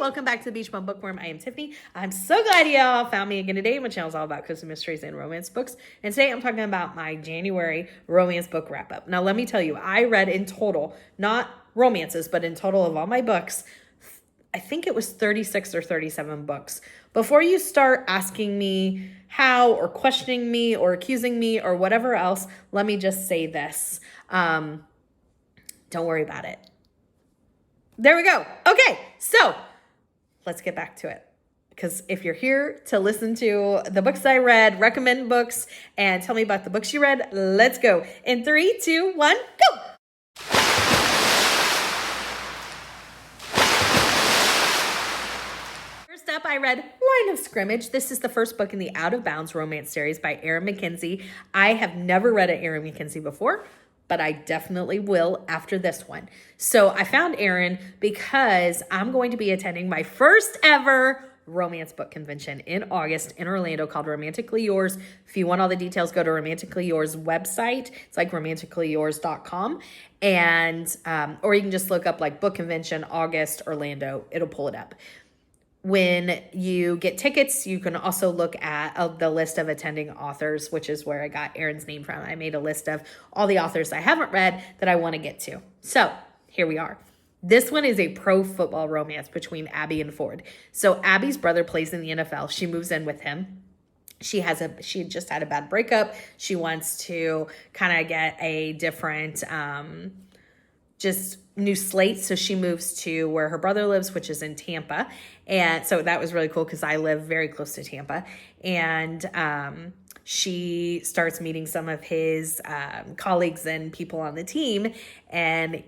welcome back to the Beach Bum Bookworm. I am Tiffany. I'm so glad y'all found me again today. My channel is all about cozy mysteries and romance books. And today I'm talking about my January romance book wrap up. Now, let me tell you, I read in total, not romances, but in total of all my books, I think it was 36 or 37 books. Before you start asking me how or questioning me or accusing me or whatever else, let me just say this. Don't worry about it. There we go. Okay, so let's get back to it. Because if you're here to listen to the books I read, recommend books, and tell me about the books you read, let's go. In 3, 2, 1, go! First up, I read Line of Scrimmage. This is the first book in the Out of Bounds romance series by Erin Mackenzie. I have never read an Erin Mackenzie before, but I definitely will after this one. So I found Erin because I'm going to be attending my first ever romance book convention in August in Orlando called Romantically Yours. If you want all the details, go to Romantically Yours website. It's like romanticallyyours.com. And, or you can just look up like book convention, August, Orlando. It'll pull it up. When you get tickets, you can also look at the list of attending authors, which is where I got Erin's name from. I made a list of all the authors I haven't read that I want to get to. So here we are. This one is a pro football romance between Abby and Ford. So Abby's brother plays in the NFL. She moves in with him. She just had a bad breakup. She wants to kind of get a different, just new slate. So she moves to where her brother lives, which is in Tampa. And so that was really cool because I live very close to Tampa. And she starts meeting some of his colleagues and people on the team, and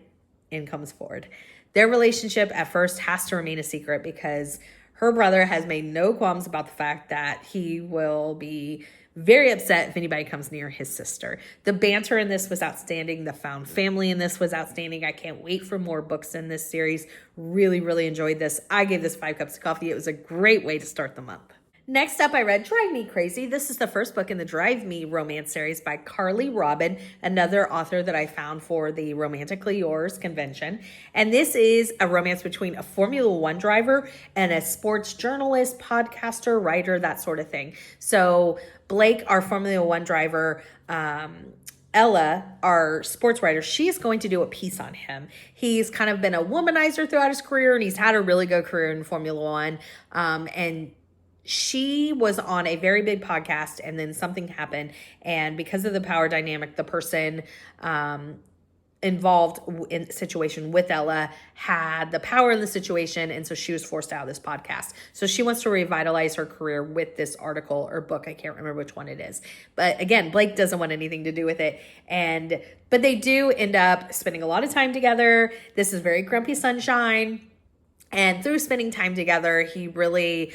in comes Ford. Their relationship at first has to remain a secret because her brother has made no qualms about the fact that he will be very upset if anybody comes near his sister. The banter in this was outstanding. The found family in this was outstanding. I can't wait for more books in this series. Really, really enjoyed this. I gave this 5 cups of coffee. It was a great way to start the month. Next up, I read Drive Me Crazy. This is the first book in the Drive Me romance series by Carly Robyn, another author that I found for the Romantically Yours convention. And this is a romance between a Formula One driver and a sports journalist, podcaster, writer, that sort of thing. So Blake, our Formula One driver, Ella, our sports writer, she's going to do a piece on him. He's kind of been a womanizer throughout his career, and he's had a really good career in Formula One. And she was on a very big podcast, and then something happened. And because of the power dynamic, the person involved in the situation with Ella had the power in the situation. And so she was forced out of this podcast. So she wants to revitalize her career with this article or book. I can't remember which one it is. But again, Blake doesn't want anything to do with it. But they do end up spending a lot of time together. This is very Grumpy Sunshine. And through spending time together, he really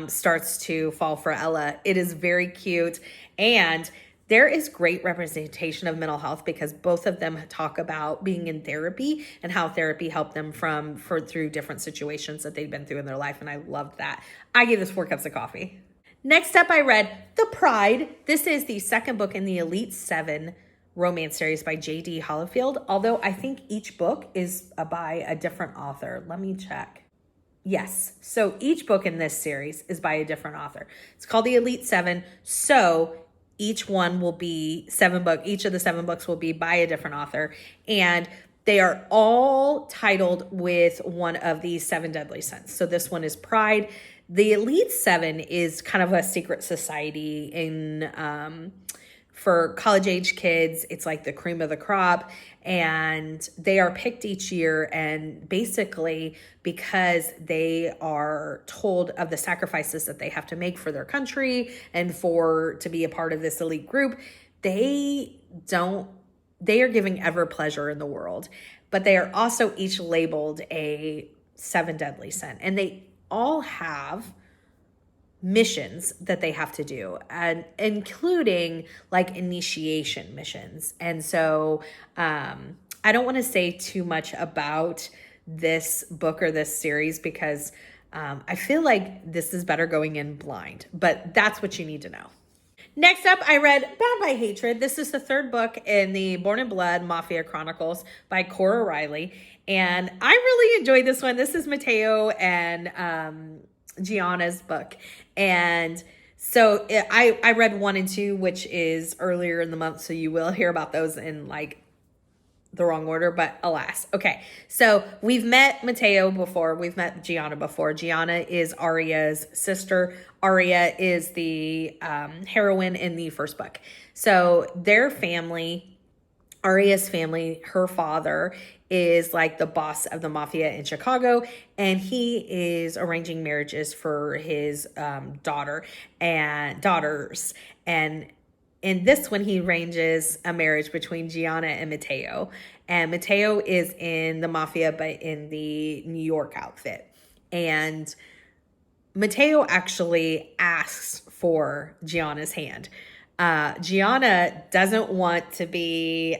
starts to fall for Ella. It is very cute. And there is great representation of mental health because both of them talk about being in therapy and how therapy helped them through different situations that they've been through in their life. And I loved that. I gave this 4 cups of coffee. Next up, I read The Pride. This is the second book in the Elite 7 romance series by J.D. Hollyfield, although I think each book is by a different author. Let me check. Yes, so each book in this series is by a different author. It's called the Elite 7, so each one will be 7 books. Each of the 7 books will be by a different author, and they are all titled with one of the 7 deadly sins. So this one is Pride. The Elite 7 is kind of a secret society for college-age kids. It's like the cream of the crop, and they are picked each year, and basically because they are told of the sacrifices that they have to make for their country and to be a part of this elite group, they are giving ever pleasure in the world, but they are also each labeled a 7 deadly sin, and they all have missions that they have to do, and including like initiation missions. And so I don't want to say too much about this book or this series because I feel like this is better going in blind, but that's what you need to know. Next up, I read Bound by Hatred. This is the third book in the Born in Blood Mafia Chronicles by Cora Reilly. And I really enjoyed this one. This is Mateo and Gianna's book. And so I read 1 and 2, which is earlier in the month. So you will hear about those in like the wrong order, but alas. Okay, so we've met Mateo before. We've met Gianna before. Gianna is Aria's sister. Aria is the heroine in the first book. So their family, Aria's family, her father is like the boss of the mafia in Chicago, and he is arranging marriages for his daughter and daughters. And in this one, he arranges a marriage between Gianna and Mateo. And Mateo is in the mafia, but in the New York outfit. And Mateo actually asks for Gianna's hand. Gianna doesn't want to be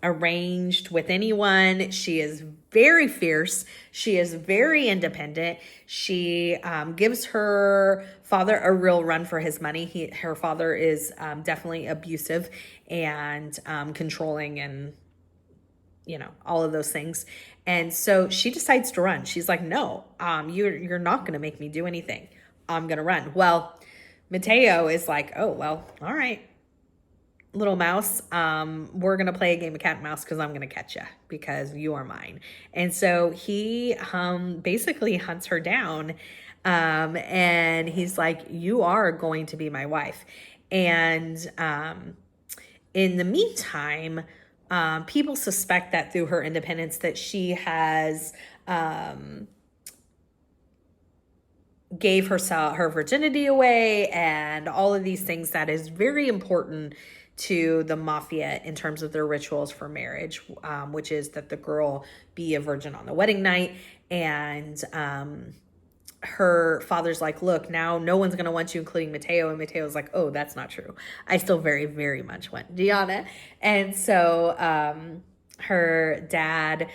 arranged with anyone. She is very fierce. She is very independent. She gives her father a real run for his money. Her father is definitely abusive and controlling and, you know, all of those things. And so she decides to run. She's like, no, you're not going to make me do anything. I'm going to run. Well, Mateo is like, oh, well, all right, little mouse, we're going to play a game of cat and mouse because I'm going to catch you because you are mine. And so he basically hunts her down, and he's like, you are going to be my wife. And in the meantime, people suspect that through her independence that she has gave her virginity away and all of these things that is very important to the mafia in terms of their rituals for marriage, which is that the girl be a virgin on the wedding night. And her father's like, look, now no one's going to want you, including Mateo. And Mateo's like, oh, that's not true. I still very, very much want Gianna. And so her dad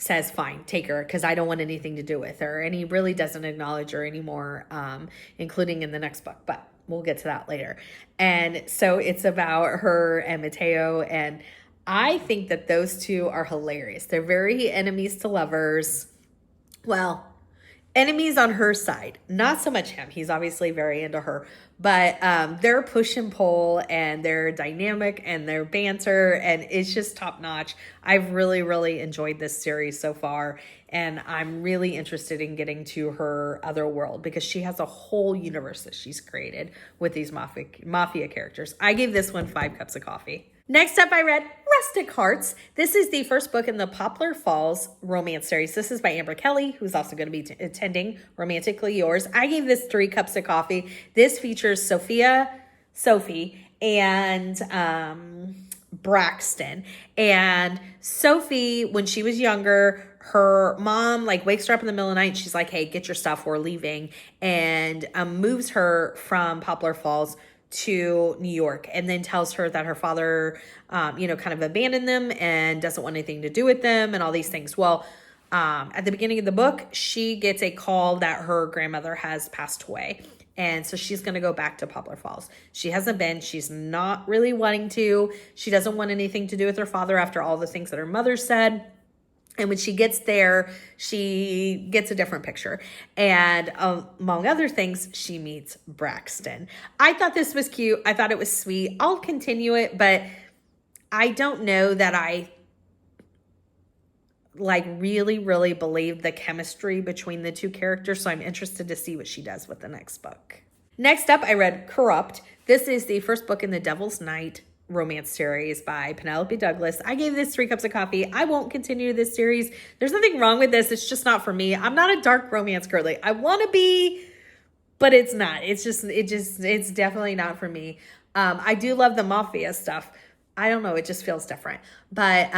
says, fine, take her, because I don't want anything to do with her. And he really doesn't acknowledge her anymore, including in the next book, but we'll get to that later. And so it's about her and Mateo, and I think that those two are hilarious. They're very enemies to lovers. Well, enemies on her side, not so much him. He's obviously very into her, but their push and pull and their dynamic and their banter, and it's just top notch. I've really, really enjoyed this series so far, and I'm really interested in getting to her other world because she has a whole universe that she's created with these mafia characters. I gave this one 5 cups of coffee. Next up, I read Rustic Hearts. This is the first book in the Poplar Falls romance series. This is by Amber Kelly, who's also going to be attending Romantically Yours. I gave this 3 cups of coffee. This features Sophie, and Braxton. And Sophie, when she was younger, her mom like wakes her up in the middle of the night and she's like, hey, get your stuff, we're leaving, and moves her from Poplar Falls to New York, and then tells her that her father, kind of abandoned them and doesn't want anything to do with them and all these things. Well, at the beginning of the book, she gets a call that her grandmother has passed away. And so she's going to go back to Poplar Falls. She hasn't been. She's not really wanting to. She doesn't want anything to do with her father after all the things that her mother said. And when she gets there, she gets a different picture. And among other things, she meets Braxton. I thought this was cute. I thought it was sweet. I'll continue it, but I don't know that I really, really believe the chemistry between the two characters. So I'm interested to see what she does with the next book. Next up, I read Corrupt. This is the first book in the Devil's Night romance series by Penelope Douglas. I gave this 3 cups of coffee. I won't continue this series. There's nothing wrong with this. It's just not for me. I'm not a dark romance girly. I want to be, but it's not. It's definitely not for me. I do love the mafia stuff. I don't know. It just feels different. But,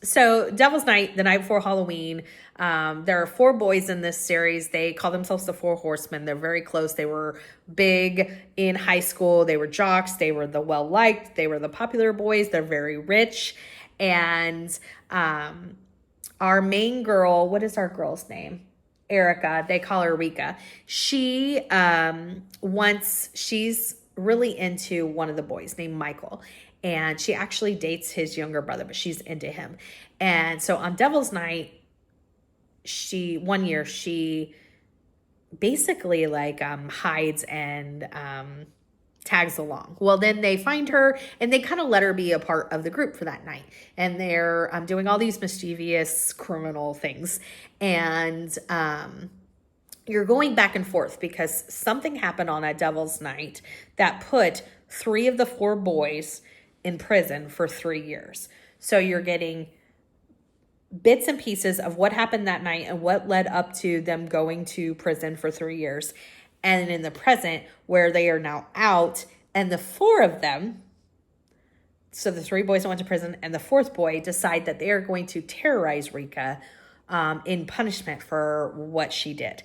so Devil's Night, the night before Halloween, there are 4 boys in this series. They call themselves the 4 Horsemen. They're very close. They were big in high school. They were jocks. They were the well-liked. They were the popular boys. They're very rich. And our main girl, what is our girl's name? Erica, they call her Rika. She's really into one of the boys named Michael. And she actually dates his younger brother, but she's into him. And so on Devil's Night, one year she basically like hides and tags along. Well, then they find her and they kind of let her be a part of the group for that night. And they're doing all these mischievous criminal things. And you're going back and forth because something happened on that Devil's Night that put 3 of the 4 boys in prison for 3 years. So you're getting bits and pieces of what happened that night and what led up to them going to prison for 3 years. And in the present, where they are now out, and the 4 of them, so the 3 boys that went to prison and the 4th boy, decide that they are going to terrorize Rika in punishment for what she did.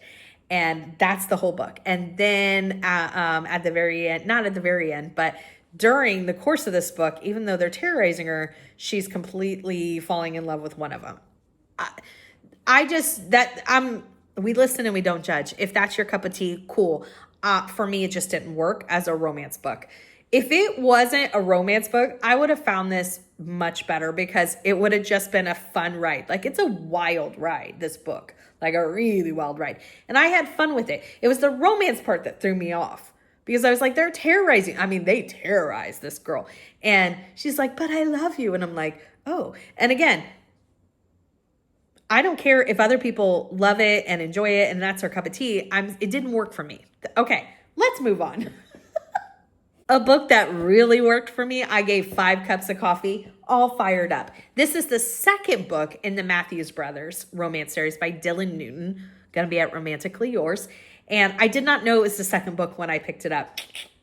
And that's the whole book. And then at the very end, not at the very end, but during the course of this book, even though they're terrorizing her, she's completely falling in love with one of them. We listen and we don't judge. If that's your cup of tea, cool. For me, it just didn't work as a romance book. If it wasn't a romance book, I would have found this much better because it would have just been a fun ride. Like, it's a wild ride, this book. Like, a really wild ride. And I had fun with it. It was the romance part that threw me off. Because I was like, they're terrorizing. I mean, they terrorize this girl. And she's like, but I love you. And I'm like, oh. And again, I don't care if other people love it and enjoy it and that's their cup of tea. It didn't work for me. Okay, let's move on. A book that really worked for me, I gave 5 cups of coffee, all fired up. This is the second book in the Matthews Brothers romance series by Dylan Newton. Gonna be at Romantically Yours. And I did not know it was the second book when I picked it up.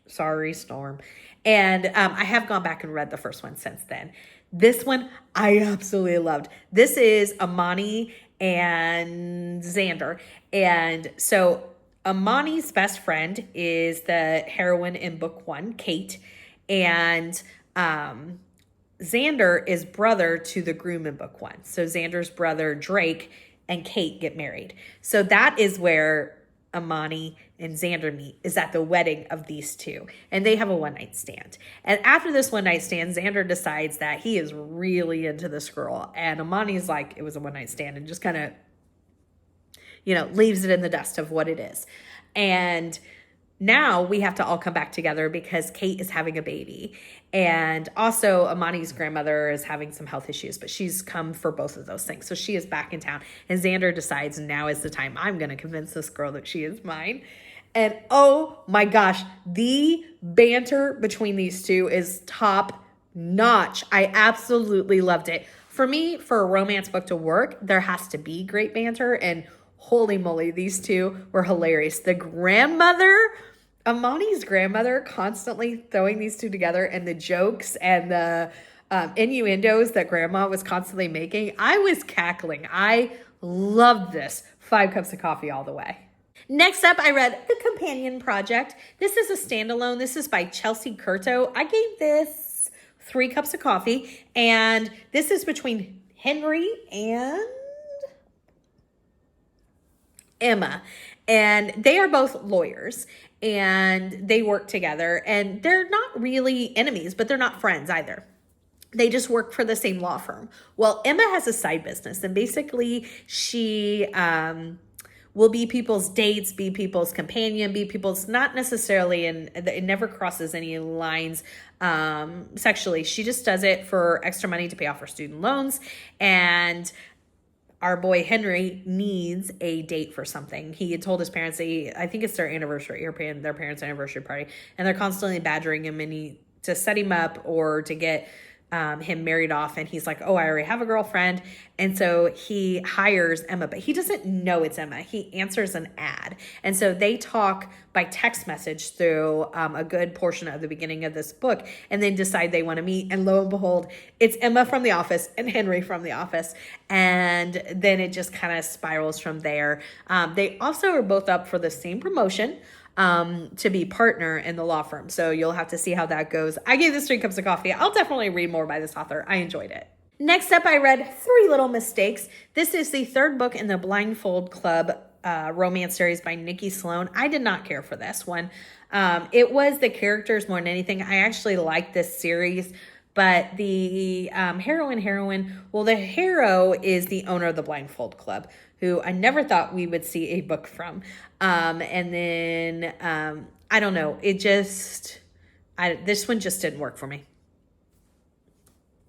Sorry, Storm. And I have gone back and read the first one since then. This one I absolutely loved. This is Amani and Xander. And so Amani's best friend is the heroine in book 1, Kate. And Xander is brother to the groom in book 1. So Xander's brother, Drake, and Kate get married. So that is where Amani and Xander meet, is at the wedding of these 2. And they have a one-night stand. And after this one-night stand, Xander decides that he is really into this girl. And Amani's like, it was a one-night stand, and just kind of, leaves it in the dust of what it is. And now we have to all come back together because Kate is having a baby. And also Amani's grandmother is having some health issues, but she's come for both of those things. So she is back in town. And Xander decides now is the time. I'm going to convince this girl that she is mine. And oh my gosh, the banter between these 2 is top notch. I absolutely loved it. For me, for a romance book to work, there has to be great banter. And holy moly, these 2 were hilarious. The grandmother, Amani's grandmother, constantly throwing these 2 together, and the jokes and the innuendos that grandma was constantly making. I was cackling. I loved this. 5 cups of coffee all the way. Next up, I read The Companion Project. This is a standalone. This is by Chelsea Curto. I gave this 3 cups of coffee, and this is between Henry and Emma. And they are both lawyers, and they work together, and they're not really enemies, but they're not friends either. They just work for the same law firm. Well, Emma has a side business, and basically she will be people's dates, be people's companion, be people's, not necessarily, and it never crosses any lines sexually. She just does it for extra money to pay off her student loans. And our boy Henry needs a date for something. He had told his parents, I think it's their anniversary, or their parents' anniversary party, and they're constantly badgering him to set him up or to get him married off. And he's like, oh, I already have a girlfriend. And so he hires Emma, but he doesn't know it's Emma. He answers an ad. And so they talk by text message through a good portion of the beginning of this book, and then decide they want to meet. And lo and behold, it's Emma from The Office and Henry from The Office. And then it just kind of spirals from there. They also are both up for the same promotion, to be partner in the law firm. So you'll have to see how that goes. I gave this 3 cups of coffee. I'll definitely read more by this author. I enjoyed it. Next up, I read 3 Little Mistakes. This is the 3rd book in the Blindfold Club romance series by Nikki Sloan. I did not care for this one. It was the characters more than anything. I actually liked this series, but the well, the hero is the owner of the Blindfold Club, who I never thought we would see a book from. And then, I don't know, this one just didn't work for me.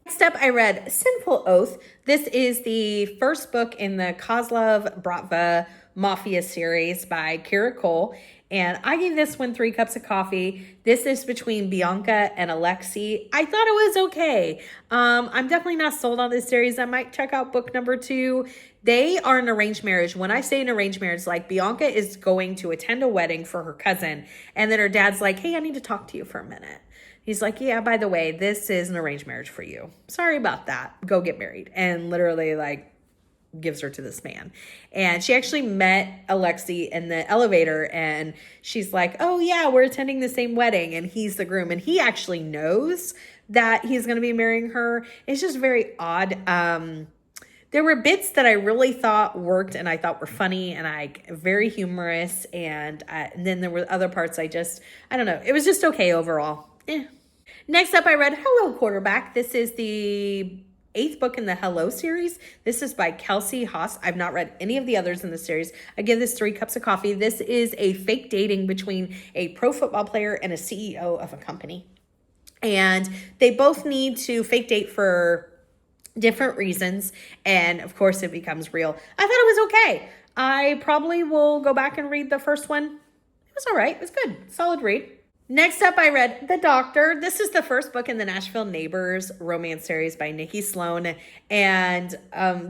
Next up, I read Sinful Oath. This is the first book in the Koslov Bratva Mafia series by Kira Cole. And I gave this one 3 cups of coffee. This is between Bianca and Alexei. I thought it was okay. I'm definitely not sold on this series. I might check out book number 2. They are an arranged marriage. When I say an arranged marriage, like Bianca is going to attend a wedding for her cousin. And then her dad's like, hey, I need to talk to you for a minute. He's like, yeah, by the way, this is an arranged marriage for you. Sorry about that. Go get married. And literally like gives her to this man. And she actually met Alexei in the elevator and she's like, oh yeah, we're attending the same wedding. And he's the groom. And he actually knows that he's going to be marrying her. It's just very odd. There were bits that I really thought worked and I thought were funny and very humorous. And then there were other parts I don't know. It was just okay overall. Next up, I read Hello Quarterback. This is the 8th book in the Hello series. This is by Kelsi Hoss. I've not read any of the others in the series. I give this 3 cups of coffee. This is a fake dating between a pro football player and a CEO of a company. And they both need to fake date for different reasons. And of course, it becomes real. I thought it was okay. I probably will go back and read the first one. It was all right. It was good. Solid read. Next up, I read The Doctor. This is the first book in the Nashville Neighbors romance series by Nikki Sloan. And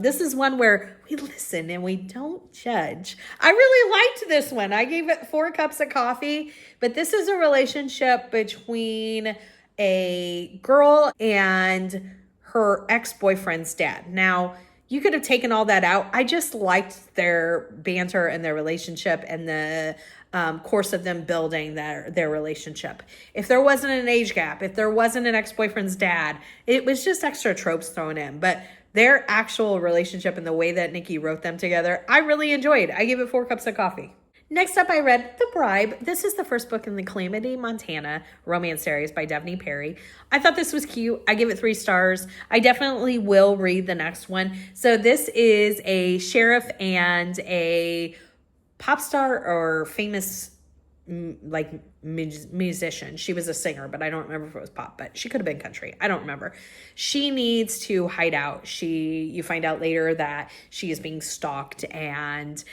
this is one where we listen and we don't judge. I really liked this one. I gave it 4 cups of coffee. But this is a relationship between a girl and her ex-boyfriend's dad. Now, you could have taken all that out. I just liked their banter and their relationship and the course of them building their relationship. If there wasn't an age gap, if there wasn't an ex-boyfriend's dad, it was just extra tropes thrown in. But their actual relationship and the way that Nikki wrote them together, I really enjoyed. I gave it 4 cups of coffee. Next up, I read The Bribe. This is the first book in the Calamity, Montana romance series by Devney Perry. I thought this was cute. I give it 3 stars. I definitely will read the next one. So this is a sheriff and a pop star or famous musician. She was a singer, but I don't remember if it was pop, but she could have been country. I don't remember. She needs to hide out. You find out later that she is being stalked. And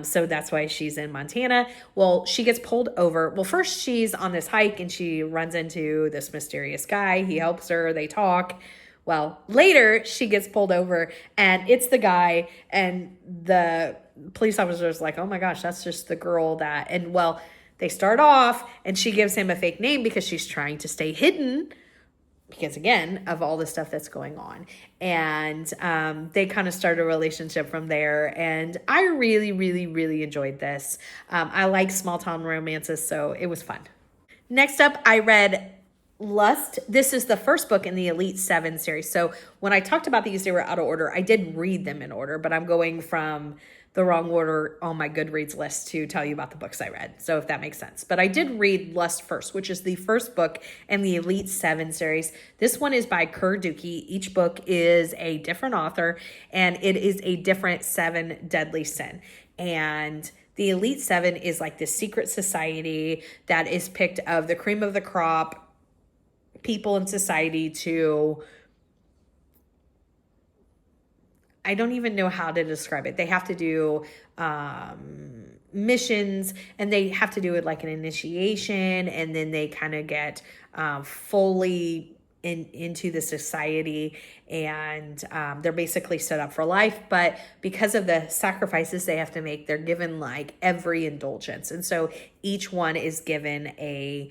so that's why she's in Montana. Well, she gets pulled over. Well, first she's on this hike and she runs into this mysterious guy. He helps her. They talk. Well, later she gets pulled over and it's the guy, and the police officer's like, oh my gosh, that's just the girl that, and well, they start off and she gives him a fake name because she's trying to stay hidden because, again, of all the stuff that's going on. And they kind of start a relationship from there. And I really, really, really enjoyed this. I like small town romances, so it was fun. Next up, I read Lust. This is the first book in the Elite 7 series. So when I talked about these, they were out of order. I did read them in order, but I'm going from the wrong order on my Goodreads list to tell you about the books I read. So if that makes sense. But I did read Lust first, which is the first book in the Elite 7 series. This one is by Curto. Each book is a different author, and it is a different 7 deadly sin. And the Elite 7 is like this secret society that is picked of the cream of the crop people in society to, I don't even know how to describe it. They have to do missions, and they have to do it like an initiation, and then they kind of get fully into the society, and they're basically set up for life. But because of the sacrifices they have to make, they're given like every indulgence. And so each one is given a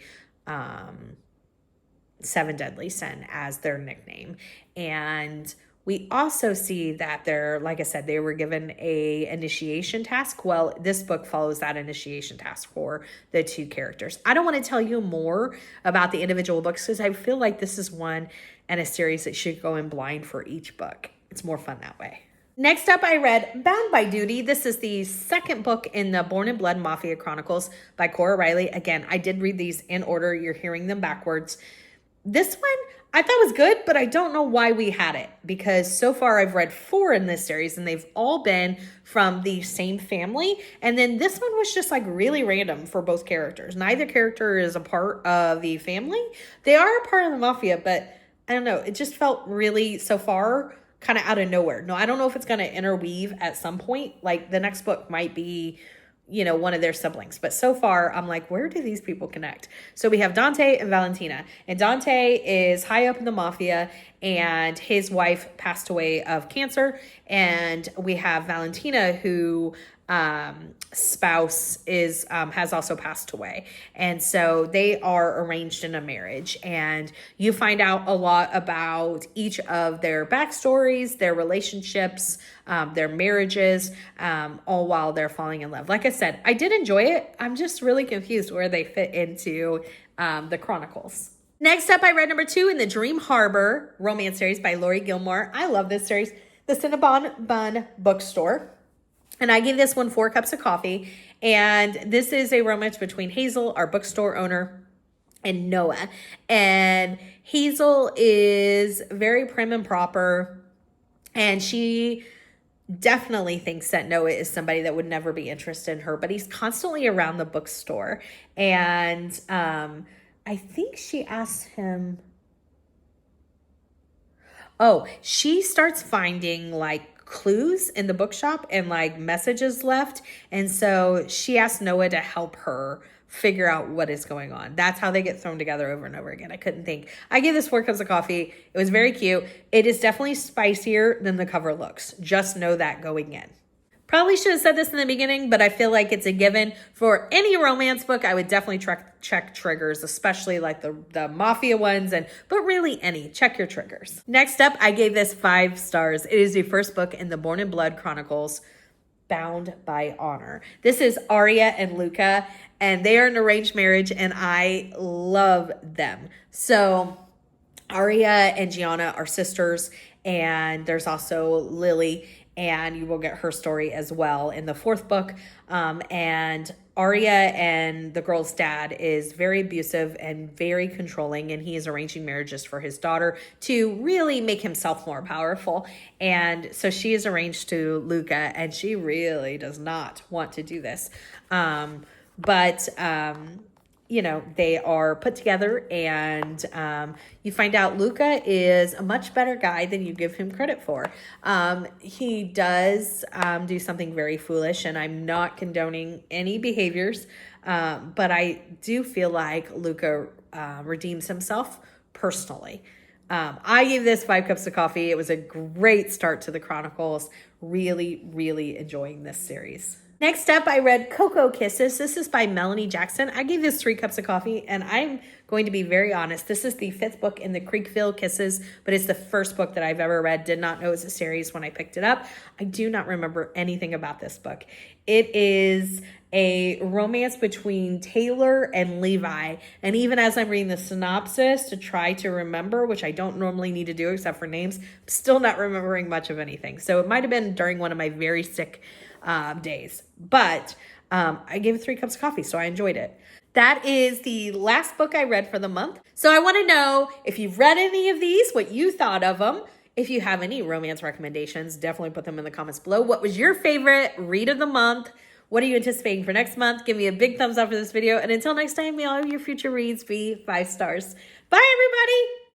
7 deadly sin as their nickname. And we also see that they're, like I said, they were given a initiation task. Well, this book follows that initiation task for the 2 characters. I don't want to tell you more about the individual books because I feel like this is one and a series that should go in blind for each book. It's more fun that way. Next up, I read Bound by Duty. This is the second book in the Born in Blood Mafia Chronicles by Cora Reilly. Again, I did read these in order. You're hearing them backwards. This one I thought was good, but I don't know why we had it, because so far I've read 4 in this series and they've all been from the same family. And then this one was just like really random for both characters. Neither character is a part of the family. They are a part of the mafia, but I don't know. It just felt really, so far, kind of out of nowhere. No, I don't know if it's going to interweave at some point. Like the next book might be, you know, one of their siblings. But so far, I'm like, where do these people connect? So we have Dante and Valentina. And Dante is high up in the mafia, and his wife passed away of cancer. And we have Valentina, who spouse is has also passed away, and so they are arranged in a marriage, and you find out a lot about each of their backstories, their relationships, their marriages, all while they're falling in love. Like I said, I did enjoy it. I'm just really confused where they fit into the Chronicles. Next up, I read number 2 in the Dream Harbor romance series by Lori Gilmore. I love this series, the Cinnabon Bun Bookstore. And I gave this one 4 cups of coffee. And this is a romance between Hazel, our bookstore owner, and Noah. And Hazel is very prim and proper. And she definitely thinks that Noah is somebody that would never be interested in her. But he's constantly around the bookstore. And I think she asked him... Oh, she starts finding like clues in the bookshop and like messages left. And so she asked Noah to help her figure out what is going on. That's how they get thrown together over and over again. I couldn't think. I gave this 4 cups of coffee. It was very cute. It is definitely spicier than the cover looks. Just know that going in. Probably should have said this in the beginning, but I feel like it's a given. For any romance book, I would definitely check triggers, especially like the mafia ones, but really any. Check your triggers. Next up, I gave this 5 stars. It is the first book in the Born in Blood Chronicles, Bound by Honor. This is Aria and Luca, and they are an arranged marriage, and I love them. So Aria and Gianna are sisters, and there's also Lily, and you will get her story as well in the 4th book. And Aria and the girl's dad is very abusive and very controlling, and he is arranging marriages for his daughter to really make himself more powerful. And so she is arranged to Luca, and she really does not want to do this. You know, they are put together, and you find out Luca is a much better guy than you give him credit for. He does do something very foolish, and I'm not condoning any behaviors, but I do feel like Luca redeems himself personally. I gave this 5 cups of coffee. It was a great start to the Chronicles. Really, really enjoying this series. Next up, I read Cocoa Kisses. This is by Melanie Jackson. I gave this 3 cups of coffee, and I'm going to be very honest. This is the 5th book in the Creekville Kisses, but it's the first book that I've ever read. Did not know it was a series when I picked it up. I do not remember anything about this book. It is a romance between Taylor and Levi. And even as I'm reading the synopsis to try to remember, which I don't normally need to do except for names, I'm still not remembering much of anything. So it might have been during one of my very sick days. But I gave it 3 cups of coffee, so I enjoyed it. That is the last book I read for the month. So I want to know if you've read any of these, what you thought of them. If you have any romance recommendations, definitely put them in the comments below. What was your favorite read of the month? What are you anticipating for next month? Give me a big thumbs up for this video. And until next time, may all of your future reads be 5 stars. Bye, everybody.